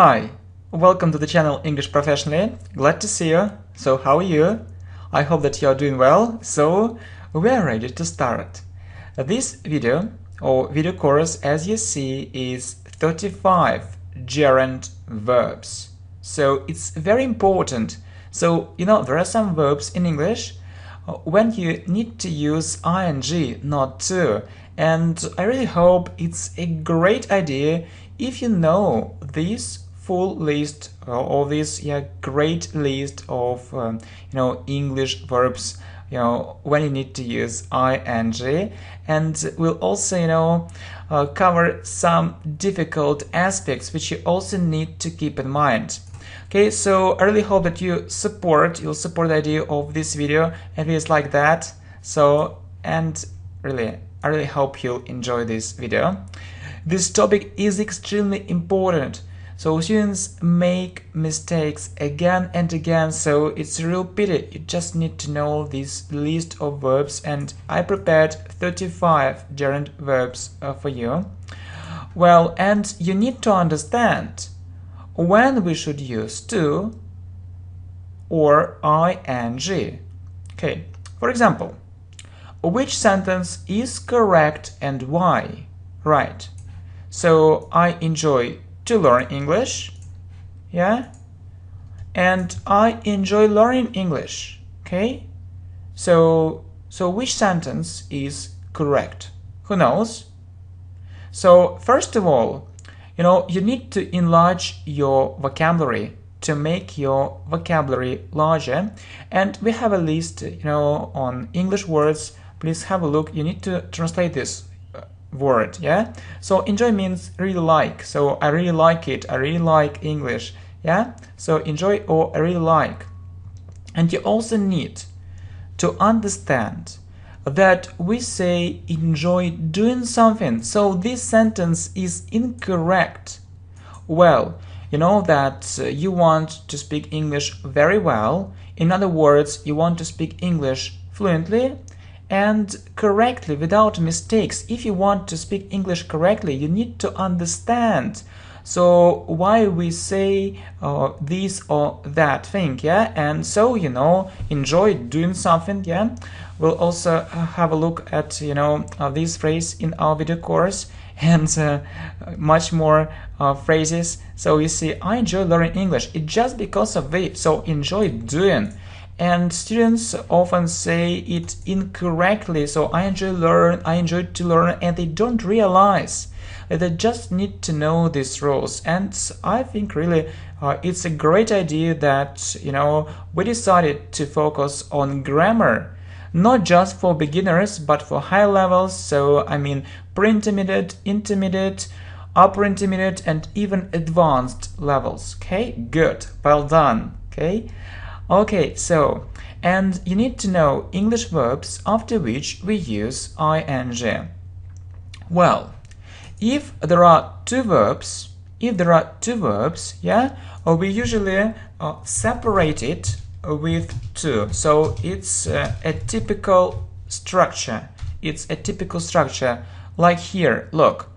Hi, welcome to the channel English Professionally. Glad to see you. So how are you? I hope that you are doing well. So we are ready to start. This video or video course, as you see, is 35 gerund verbs. So it's very important. So there are some verbs in English when you need to use ing, not to. And I really hope it's a great idea if you know this full list or this great list of English verbs when you need to use ing, and we'll also cover some difficult aspects which you also need to keep in mind. Okay, so I really hope that you'll support the idea of this video and videos like that. So, and really I really hope you'll enjoy this video. This topic is extremely important. So students make mistakes again and again, so it's a real pity. You just need to know this list of verbs, and I prepared 35 gerund verbs for you. Well, and you need to understand when we should use to or ing. Okay, for example, which sentence is correct and why? Right. So I enjoy to learn English, yeah, and I enjoy learning English. Okay, so which sentence is correct? Who knows? So first of all, you need to enlarge your vocabulary to make your vocabulary larger, and we have a list on English words. Please have a look. You need to translate this word, yeah. So enjoy means really like. So I really like it, I really like English, yeah. So enjoy or I really like. And you also need to understand that we say enjoy doing something, so this sentence is incorrect. Well, you know that you want to speak English very well. In other words, you want to speak English fluently and correctly, without mistakes. If you want to speak English correctly, you need to understand so why we say this or that thing, yeah. And so enjoy doing something, yeah. We'll also have a look at this phrase in our video course, and much more phrases. So you see, I enjoy learning English. It's just because of it. So enjoy doing. And students often say it incorrectly. So I enjoy to learn, and they don't realize that they just need to know these rules. And I think really it's a great idea that we decided to focus on grammar, not just for beginners but for high levels. So I mean pre-intermediate, intermediate, upper intermediate, and even advanced levels. Okay, good, well done. Okay, so, and you need to know English verbs after which we use ing. Well, if there are two verbs, yeah, we usually separate it with to. So it's a typical structure. Like here, look,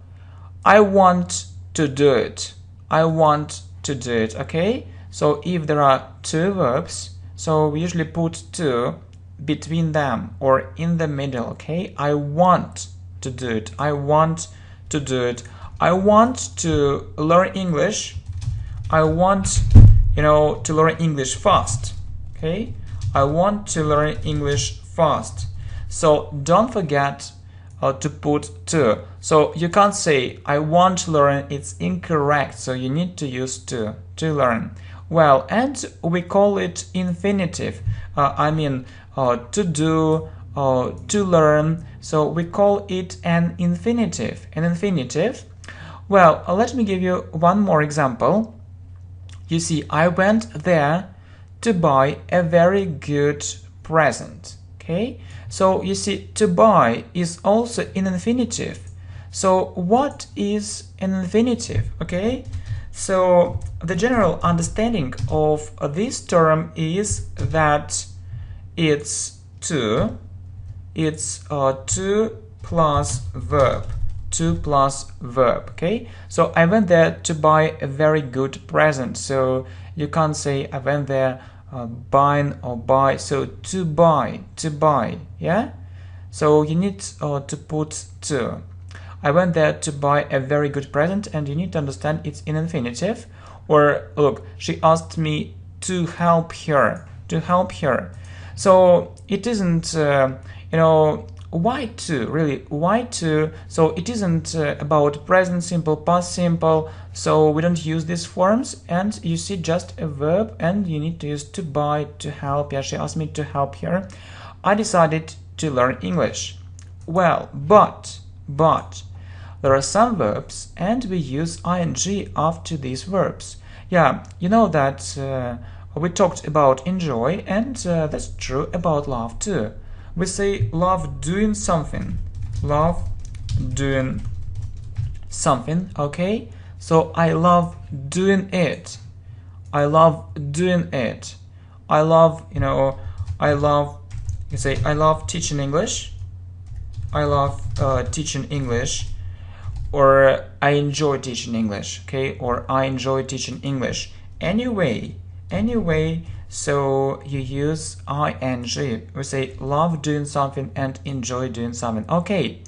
I want to do it. Okay? So if there are two verbs, so we usually put to between them or in the middle, okay? I want to do it. I want to learn English. I want, to learn English fast, okay? I want to learn English fast. So don't forget to put to. So you can't say I want to learn, it's incorrect. So you need to use to learn. Well, and we call it infinitive. To do, to learn. So we call it an infinitive. Well, let me give you one more example. You see, I went there to buy a very good present. Okay? So you see, to buy is also an infinitive. So what is an infinitive? Okay? So the general understanding of this term is that it's to plus verb. to plus verb. Okay, so I went there to buy a very good present. So you can't say I went there buying or buy. So to buy, yeah. So you need to put to. I went there to buy a very good present, and you need to understand it's in infinitive. Or look, she asked me to help her. To help her. So it isn't, why to, really, why to? So it isn't about present simple, past simple, so we don't use these forms, and you see just a verb, and you need to use to buy, to help. Yeah, she asked me to help her. I decided to learn English. Well, but there are some verbs, and we use ing after these verbs. Yeah, you know that we talked about enjoy, and that's true about love too. We say love doing something. Love doing something, okay? So I love doing it. I love doing it. I love, you say I love teaching English. I love teaching English. Or I enjoy teaching English, okay? Or I enjoy teaching English. Anyway, so you use ing. We say love doing something and enjoy doing something. Okay.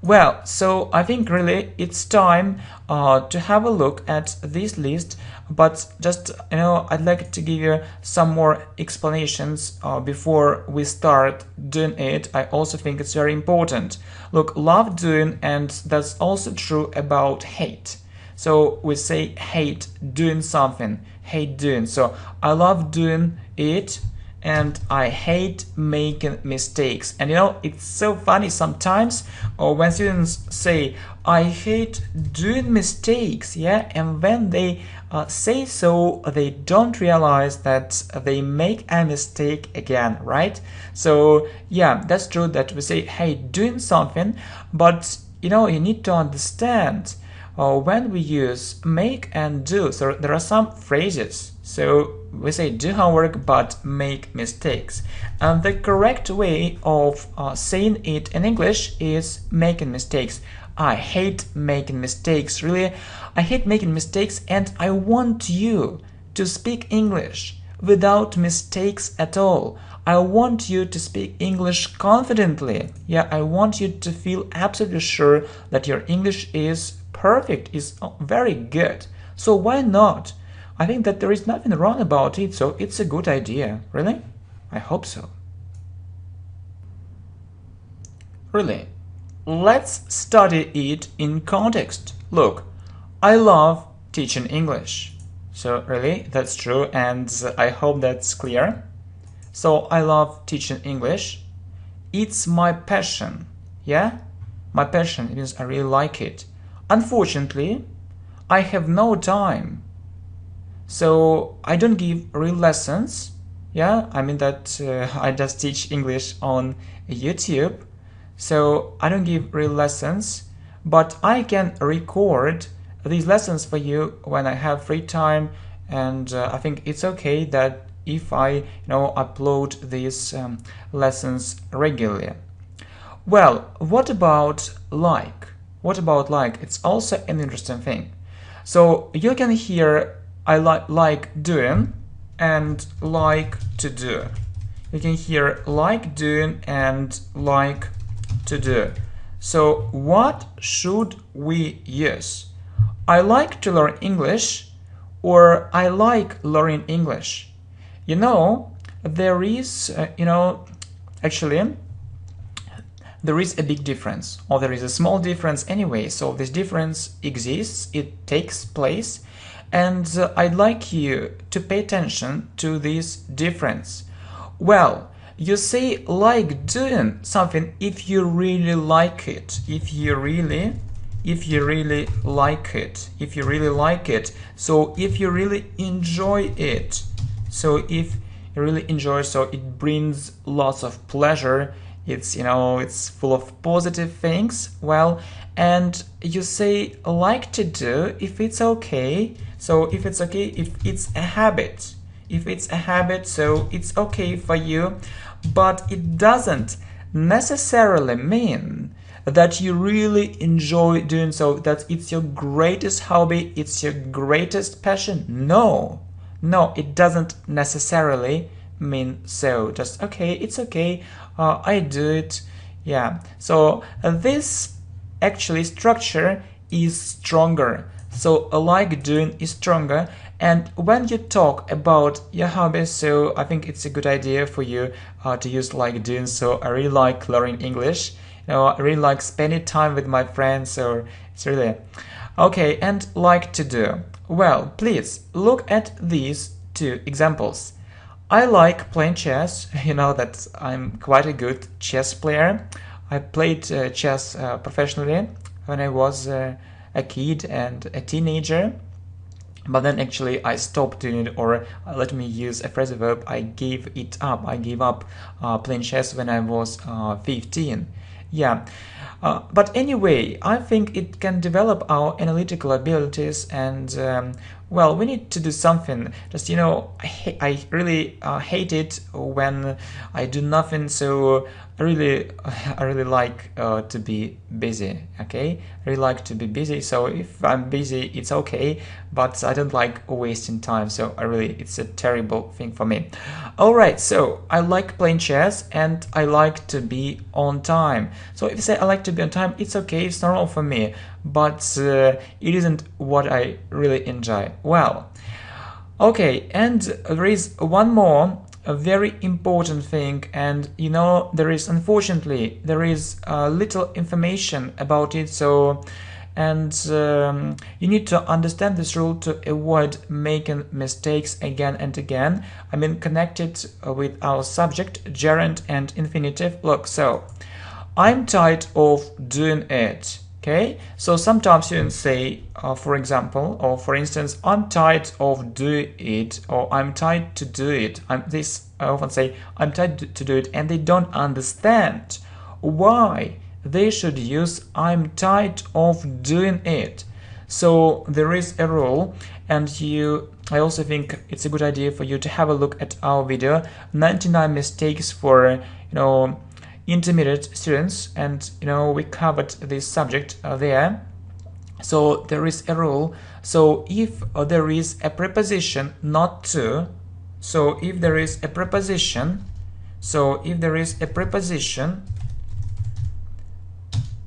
Well, so I think really it's time to have a look at this list, but just, I'd like to give you some more explanations before we start doing it. I also think it's very important. Look, love doing, and that's also true about hate. So we say hate doing something, hate doing. So I love doing it, and I hate making mistakes. And it's so funny sometimes when students say I hate doing mistakes, yeah, and when they say so, they don't realize that they make a mistake again, right? So yeah, that's true that we say hate doing something, but you need to understand when we use make and do. So there are some phrases. So we say do homework but make mistakes. And the correct way of saying it in English is making mistakes. I hate making mistakes. Really, I hate making mistakes, and I want you to speak English without mistakes at all. I want you to speak English confidently. Yeah, I want you to feel absolutely sure that your English is perfect, is very good. So why not? I think that there is nothing wrong about it, so it's a good idea. Really? I hope so. Really? Let's study it in context. Look, I love teaching English. So really, that's true, and I hope that's clear. So I love teaching English. It's my passion. Yeah? My passion, it means I really like it. Unfortunately, I have no time. So I don't give real lessons. Yeah, I mean that I just teach English on YouTube. So I don't give real lessons, but I can record these lessons for you when I have free time, and I think it's okay that if I upload these lessons regularly. Well, what about like? What about like? It's also an interesting thing. So you can hear I like doing and like to do. You can hear like doing and like to do. So what should we use? I like to learn English, or I like learning English. There is, actually, there is a big difference, or there is a small difference anyway. So this difference exists, it takes place, and I'd like you to pay attention to this difference. Well, you say like doing something if you really like it, if you really like it, if you really like it. So if you really enjoy it, so if you really enjoy, so it brings lots of pleasure, it's it's full of positive things. Well, and you say like to do if it's okay. So if it's okay, if it's a habit, so it's okay for you, but it doesn't necessarily mean that you really enjoy doing so, that it's your greatest hobby, it's your greatest passion? No, it doesn't necessarily mean so. Just okay, it's okay, I do it. Yeah, so this actually structure is stronger. So like doing is stronger. And when you talk about your hobby, so I think it's a good idea for you to use like doing. So I really like learning English. I really like spending time with my friends. So it's really okay. And like to do. Well, please look at these two examples. I like playing chess. You know that I'm quite a good chess player. I played chess professionally when I was a kid and a teenager. But then actually I stopped doing it, or let me use a phrasal verb, I gave it up. I gave up playing chess when I was 15. Yeah. But anyway, I think it can develop our analytical abilities, and well, we need to do something. Just, I really hate it when I do nothing. So I really like to be busy. Okay, I really like to be busy. So if I'm busy, it's okay, but I don't like wasting time. So it's a terrible thing for me. All right, so I like playing chess and I like to be on time. So if you say I like to be on time, it's okay, it's normal for me, but it isn't what I really enjoy. Well, okay, and there is one more a very important thing, and unfortunately there is little information about it. So you need to understand this rule to avoid making mistakes again and again. I mean, connected with our subject, gerund and infinitive. Look, so I'm tired of doing it. Okay, so sometimes you can say, for example, or for instance, I'm tired of doing it, or I'm tired to do it. I often say, I'm tired to do it, and they don't understand why they should use I'm tired of doing it. So there is a rule, and I also think it's a good idea for you to have a look at our video, 99 mistakes for, intermediate students, and we covered this subject there. So there is a rule. So if there is a preposition not to, so if there is a preposition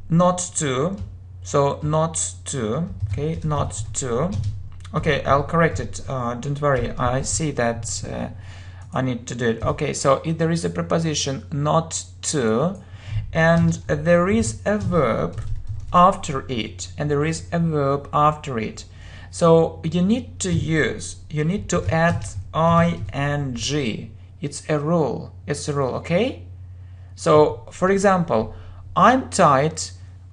not to, so not to, okay, not to, okay, I'll correct it, don't worry, I see that I need to do it. Okay, so if there is a preposition not to, and there is a verb after it, so you need to add ing. It's a rule, okay? So for example, I'm tired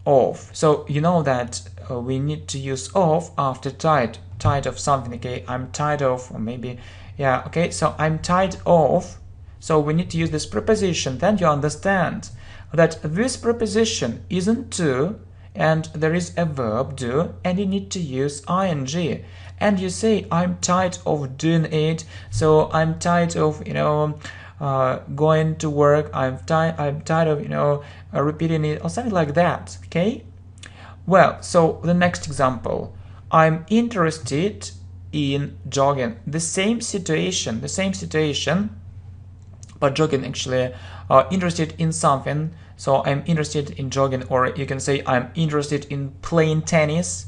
of, so you know that we need to use of after tired of something. Okay, I'm tired of, or maybe, yeah, okay, so I'm tired of, so we need to use this preposition. Then you understand that this preposition isn't to, and there is a verb do, and you need to use ing, and you say I'm tired of doing it. So I'm tired of going to work. I'm tired of repeating it, or something like that. Okay, well, so the next example, I'm interested in jogging. The same situation, but jogging actually interested in something. So I'm interested in jogging, or you can say I'm interested in playing tennis.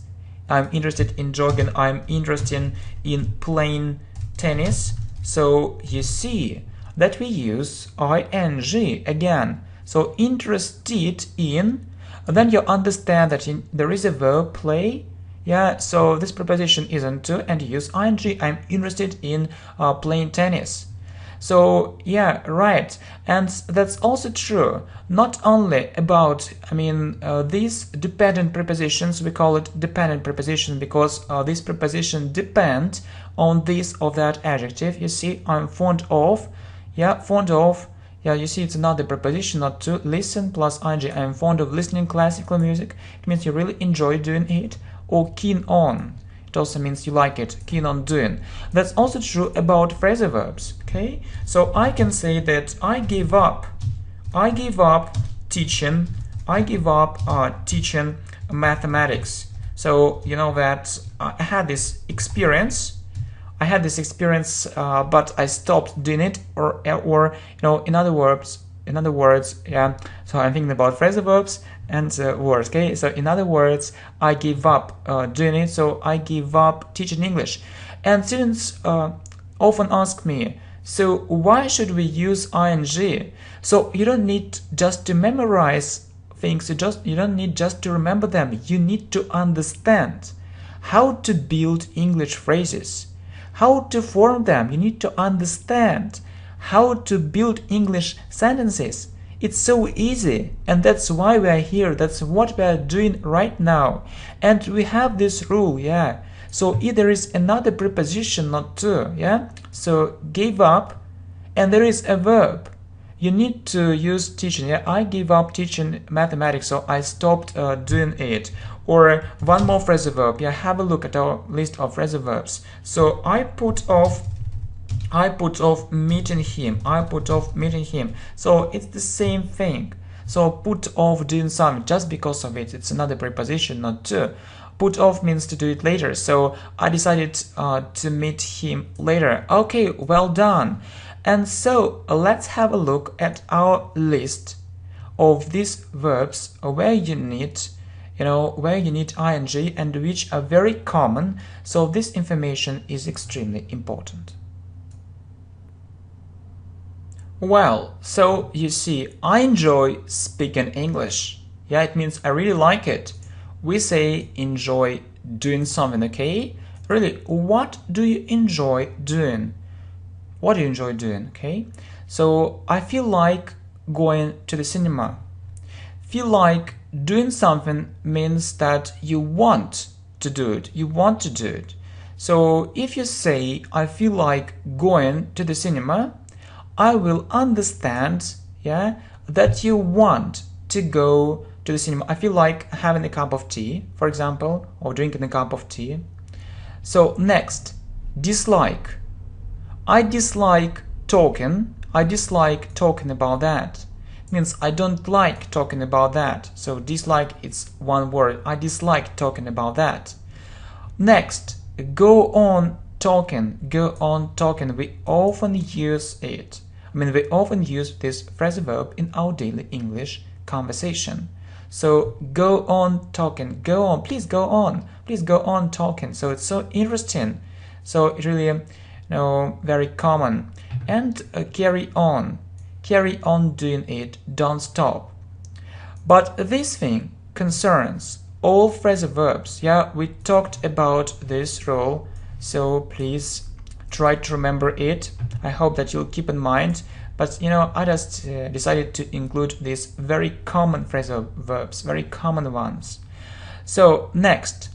I'm interested in jogging. I'm interested in playing tennis. So you see that we use ing again. So interested in, then you understand that there is a verb play. Yeah, so this preposition isn't to, and you use ing. I'm interested in playing tennis. So yeah, right, and that's also true not only about, these dependent prepositions. We call it dependent preposition because this preposition depend on this or that adjective. You see, I'm fond of, yeah, fond of, yeah, you see it's another preposition, not to, listen plus ing. I'm fond of listening classical music. It means you really enjoy doing it. Or keen on, it also means you like it, keen on doing. That's also true about phrasal verbs. Okay, so I can say that I gave up teaching I give up teaching mathematics. So you know that I had this experience. But I stopped doing it, or you know, in other words, yeah. So I'm thinking about phrasal verbs and words. Okay, so in other words, I give up doing it. So I give up teaching English. And students often ask me, so why should we use ing? So you don't need just to memorize things. You don't need just to remember them. You need to understand how to build English phrases, how to form them. You need to understand how to build English sentences. It's so easy, and that's why we are here. That's what we are doing right now. And we have this rule, yeah. So if there is another preposition, not to, yeah. So give up, and there is a verb. You need to use teaching. Yeah, I give up teaching mathematics, so I stopped doing it. Or one more phrasal verb. Yeah, have a look at our list of phrasal verbs. So I put off meeting him. I put off meeting him. So it's the same thing. So put off doing something just because of it. It's another preposition, not to. Put off means to do it later. So I decided to meet him later. Okay, well done. And so let's have a look at our list of these verbs where you need ing and which are very common. So this information is extremely important. Well, so you see, I enjoy speaking English. Yeah, it means I really like it. We say enjoy doing something, okay? Really, what do you enjoy doing? What do you enjoy doing, okay? So I feel like going to the cinema. Feel like doing something means that you want to do it. You want to do it. So if you say, I feel like going to the cinema, I will understand, yeah, that you want to go to the cinema. I feel like having a cup of tea, for example, or drinking a cup of tea. So next, dislike. I dislike talking. I dislike talking about that. It means I don't like talking about that. So dislike, it's one word. I dislike talking about that. Next, go on talking. Go on talking. We often use it. We often use this phrasal verb in our daily English conversation. So go on talking. Go on. Please go on. Please go on talking. So it's so interesting. So it really, very common. And carry on doing it, don't stop. But this thing concerns all phrasal verbs. Yeah, we talked about this rule, so please try to remember it. I hope that you'll keep in mind. But I just decided to include these very common phrasal verbs, very common ones. So next,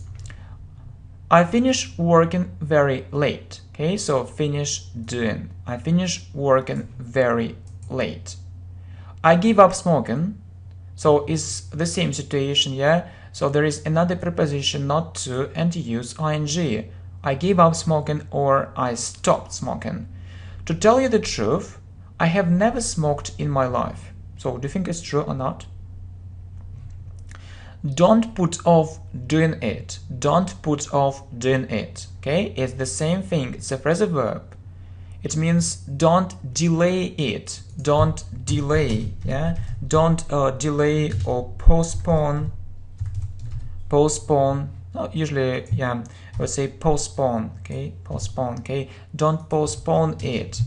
I finish working very late. Okay, so finish doing. I finish working very late. I give up smoking. So it's the same situation, yeah? So there is another preposition, not to, and use ing. I give up smoking or I stopped smoking. To tell you the truth, I have never smoked in my life. So do you think it's true or not? Don't put off doing it. Don't put off doing it. Okay, it's the same thing. It's a phrasal verb. It means don't delay it. Don't delay. Yeah, don't delay or postpone. Postpone. No, usually, yeah, I would say postpone. Okay, postpone. Okay, don't postpone it.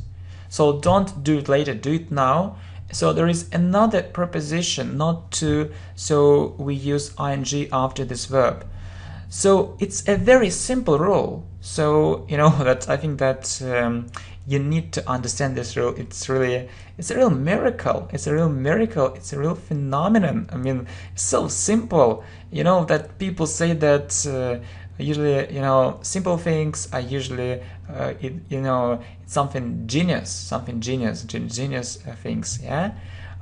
So don't do it later. Do it now. So there is another preposition, not to, so we use ing after this verb. So it's a very simple rule. So that I think that you need to understand this rule. It's a real miracle. It's a real miracle. It's a real phenomenon. I mean, it's so simple. That people say that usually simple things are usually it's something genius things. Yeah,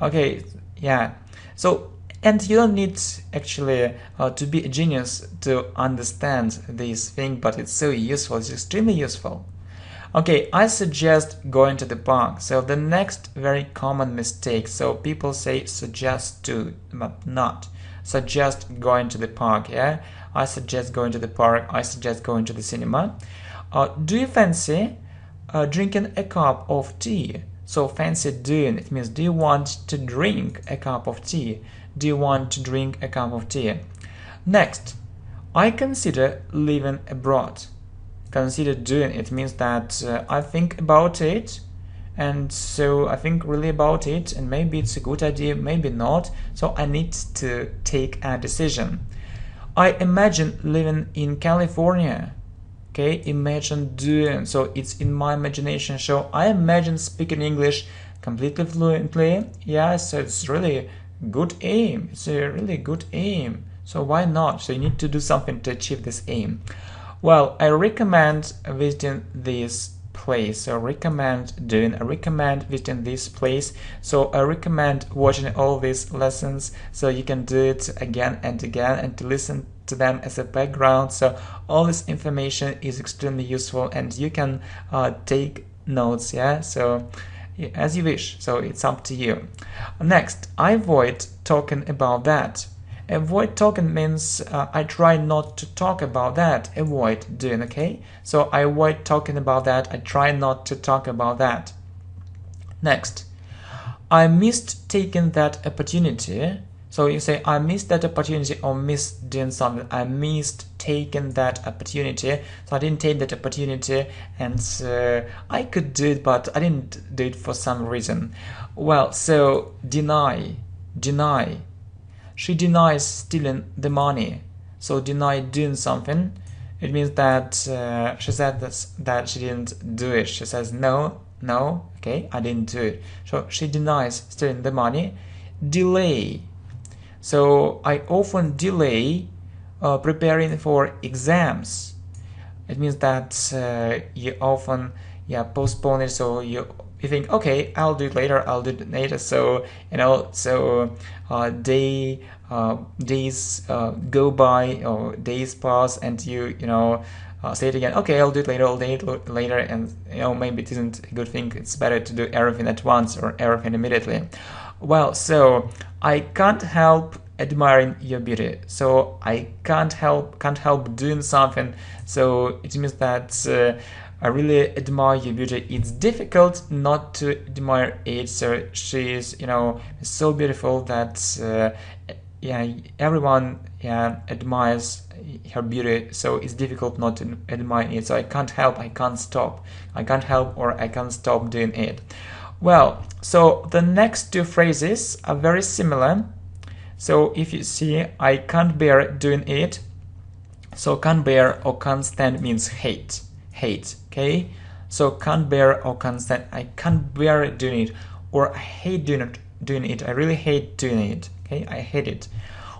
okay, yeah. So, and you don't need actually to be a genius to understand this thing, but it's so useful. It's extremely useful. Okay, I suggest going to the park. So the next very common mistake. So people say suggest to, but not. Suggest going to the park, yeah? I suggest going to the park. I suggest going to the cinema. Do you fancy drinking a cup of tea? So fancy doing, it means do you want to drink a cup of tea? Do you want to drink a cup of tea? Next, I consider living abroad. Consider doing it means that I think about it, and so I think really about it, and maybe it's a good idea, maybe not, so I need to take a decision. I imagine living in California. Okay, imagine doing, so it's in my imagination, so I imagine speaking English completely fluently. Yeah, so it's really good aim, it's a really good aim, so why not? So you need to do something to achieve this aim. Well, I recommend visiting this place. So I recommend visiting this place. So I recommend watching all these lessons so you can do it again and again and to listen to them as a background. So all this information is extremely useful and you can take notes, yeah? So as you wish, so it's up to you. Next, I avoid talking about that. Avoid talking means I try not to talk about that. Avoid doing, okay? So I avoid talking about that. I try not to talk about that. Next, I missed taking that opportunity. So you say I missed that opportunity or missed doing something. I missed taking that opportunity. So I didn't take that opportunity and I could do it, but I didn't do it for some reason. Well, so deny. She denies stealing the money. So deny doing something. It means that she said that she didn't do it. She says no, okay, I didn't do it. So she denies stealing the money. Delay. So I often delay preparing for exams. It means that you often postpone it. So you think, okay, I'll do it later. So days go by or days pass, and you say it again, okay, I'll do it later, and maybe it isn't a good thing. It's better to do everything at once or everything immediately. Well, so I can't help admiring your beauty. So I can't help doing something. So it means that I really admire your beauty. It's difficult not to admire it. So she is, so beautiful that everyone admires her beauty. So it's difficult not to admire it. So I can't help or I can't stop doing it. Well, so the next two phrases are very similar. So if you see, I can't bear doing it. So can't bear or can't stand means hate, okay? So can't bear or can't stand, I can't bear doing it, or I hate doing it, I really hate doing it, okay? I hate it.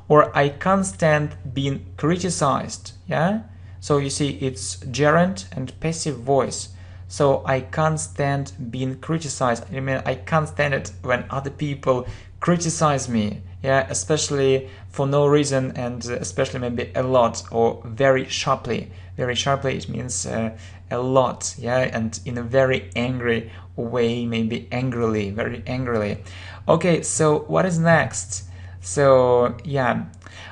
Or I can't stand being criticized, yeah? So you see, it's gerund and passive voice. So I can't stand being criticized. I mean, I can't stand it when other people criticize me, yeah, especially for no reason, and especially maybe a lot or very sharply. Very sharply, it means a lot, yeah, and in a very angry way, maybe angrily, very angrily. Okay, so what is next? So yeah,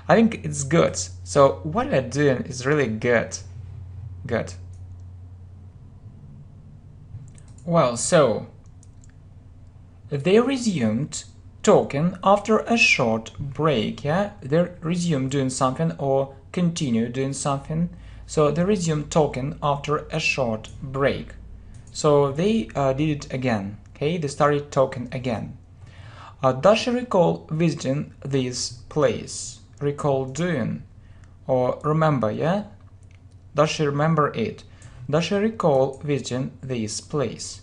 I think it's good. So what we're doing is really good. Well, so they resumed talking after a short break, yeah? They resumed doing something or continue doing something. So they resumed talking after a short break. So they did it again, okay? They started talking again. Does she recall visiting this place? Recall doing or remember, yeah? Does she remember it? Does she recall visiting this place?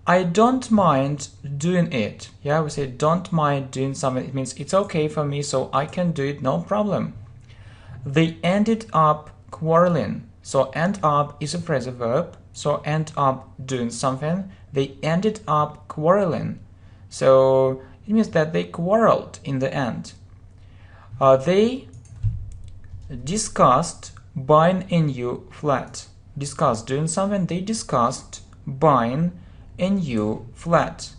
I don't mind doing it. Yeah, we say don't mind doing something. It means it's okay for me, so I can do it, no problem. They ended up quarreling. So end up is a phrasal verb. So end up doing something. They ended up quarreling. So it means that they quarreled in the end. They discussed buying a new flat. discussed doing something, they discussed buying a new flat.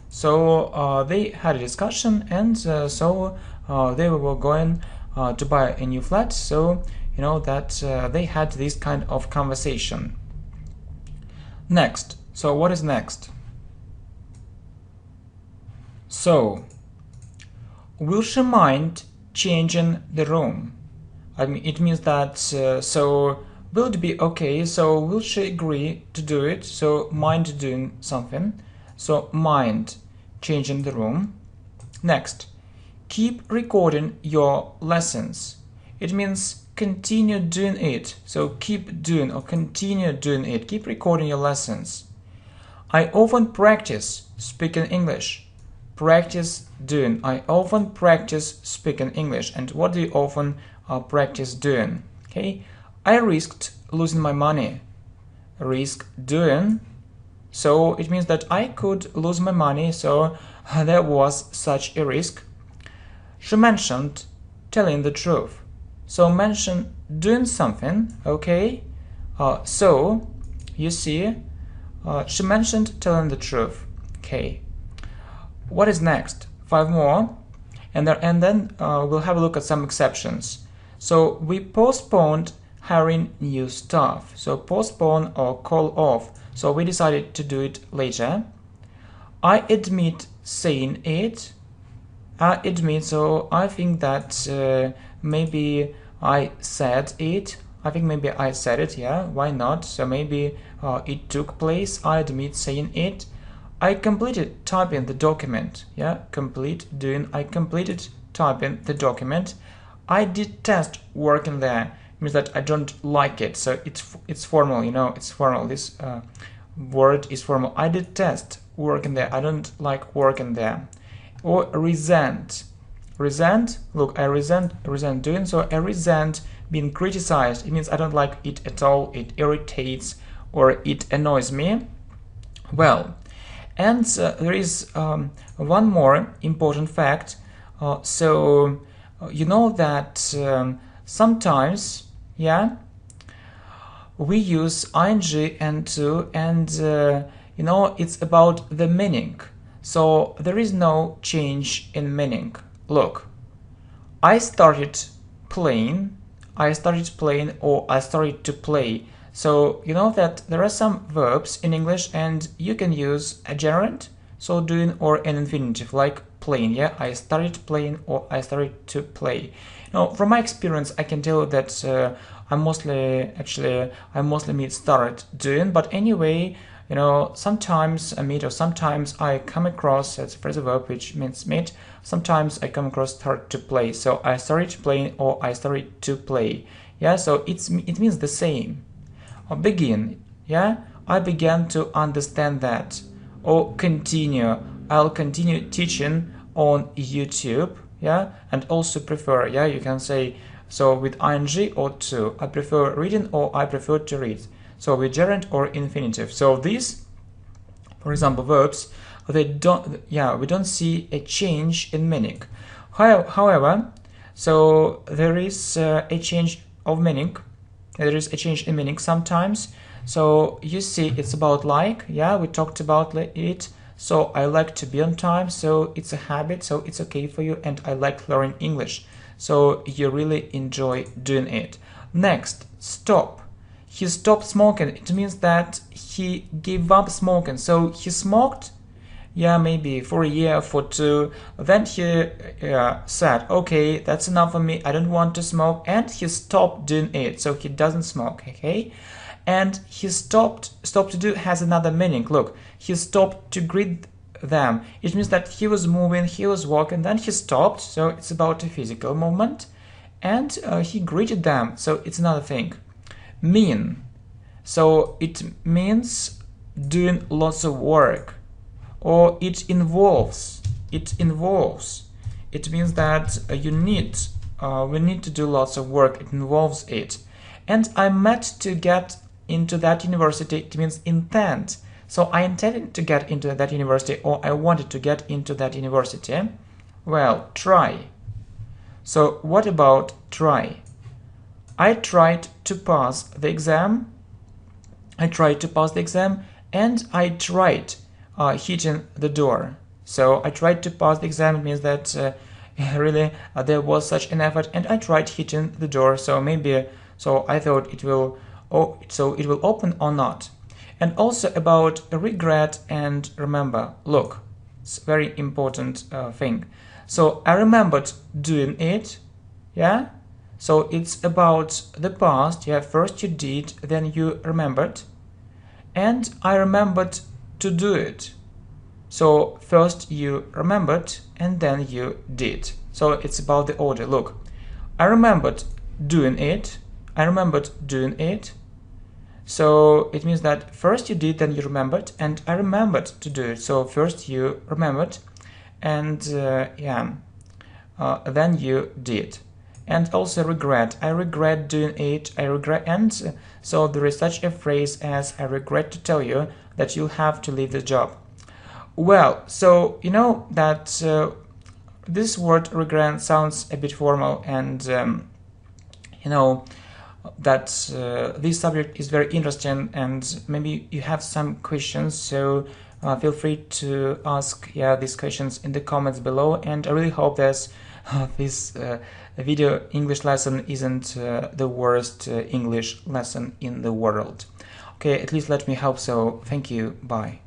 So they had a discussion, and they were going to buy a new flat. So you know that they had this kind of conversation. Next. So what is next? So, will she mind changing the room? I mean, it means that, so, will it be okay? So, will she agree to do it? So, mind doing something. So, mind changing the room. Next, keep recording your lessons. It means continue doing it. So, keep doing or continue doing it. Keep recording your lessons. I often practice speaking English. Practice doing. I often practice speaking English. And what do you often practice doing? Okay. I risked losing my money. Risk doing. So it means that I could lose my money. So there was such a risk. She mentioned telling the truth. So mention doing something. Okay. So you see, she mentioned telling the truth. Okay. What is next? 5 more, and then we'll have a look at some exceptions. So we postponed hiring new staff. So postpone or call off. So we decided to do it later. I admit saying it. I admit. So I think that maybe I said it. I think maybe I said it. Yeah, why not? So maybe it took place. I admit saying it. I completed typing the document. Yeah, I completed typing the document. I detest working there. It means that I don't like it. So it's formal, you know, it's formal. This word is formal. I detest working there. I don't like working there. Or resent. Resent, look, I resent doing. So I resent being criticized. It means I don't like it at all. It irritates or it annoys me. Well, and there is one more important fact. You know that sometimes, yeah, we ing and to, and you know, it's about the meaning. So there is no change in meaning. Look, I started playing, or I started to play. So you know that there are some verbs in English and you can use a gerund, so doing, or an infinitive like playing. Yeah, I started playing or I started to play. Now, from my experience, I can tell that I mostly mean started doing, but anyway, you know, sometimes I meet or sometimes I come across as a phrasal verb which means meet. Sometimes I come across start to play. So I started playing or I started to play. Yeah, so it means the same. Or begin, yeah, I began to understand that. Or continue, I'll continue teaching on YouTube, yeah, and also prefer, yeah, you can say, so with ing or to, I prefer reading or I prefer to read. So with gerund or infinitive. So these, for example, verbs, we don't see a change in meaning. However, so there is a change of meaning. There is a change in meaning sometimes. So you see, it's about like, yeah, we talked about it. So I like to be on time, so it's a habit, so it's okay for you, and I like learning English, so you really enjoy doing it. Next, stop. He stopped smoking. It means that he gave up smoking. So he smoked, yeah, maybe for a year, for 2. Then he said, okay, that's enough for me. I don't want to smoke. And he stopped doing it. So he doesn't smoke, okay? And he stopped to do has another meaning. Look, he stopped to greet them. It means that he was moving, he was walking, then he stopped. So it's about a physical movement. And he greeted them. So it's another thing. Mean. So it means doing lots of work. Or it involves. It means that we need to do lots of work. It involves it. And I met to get into that university. It means intend. So I intended to get into that university, or I wanted to get into that university. Well, try. So what about try? I tried to pass the exam. I tried to pass the exam, and I tried hitting the door. So I tried to pass the exam. It means that really there was such an effort, and I tried hitting the door. So maybe, so I thought it will, so it will open or not. And also about regret and remember. Look, it's a very important thing. So I remembered doing it, yeah. So it's about the past. Yeah, first you did, then you remembered, and I remembered to do it. So first you remembered and then you did. So it's about the order. Look, I remembered doing it. I remembered doing it. So it means that first you did, then you remembered, and I remembered to do it. So first you remembered, and then you did. And also regret. I regret doing it. I regret, and so there is such a phrase as I regret to tell you that you have to leave the job. Well, so you know that this word regret sounds a bit formal, and you know that this subject is very interesting, and maybe you have some questions, so feel free to ask these questions in the comments below. And I really hope that this video English lesson isn't the worst English lesson in the world. Okay, at least let me hope so. Thank you. Bye.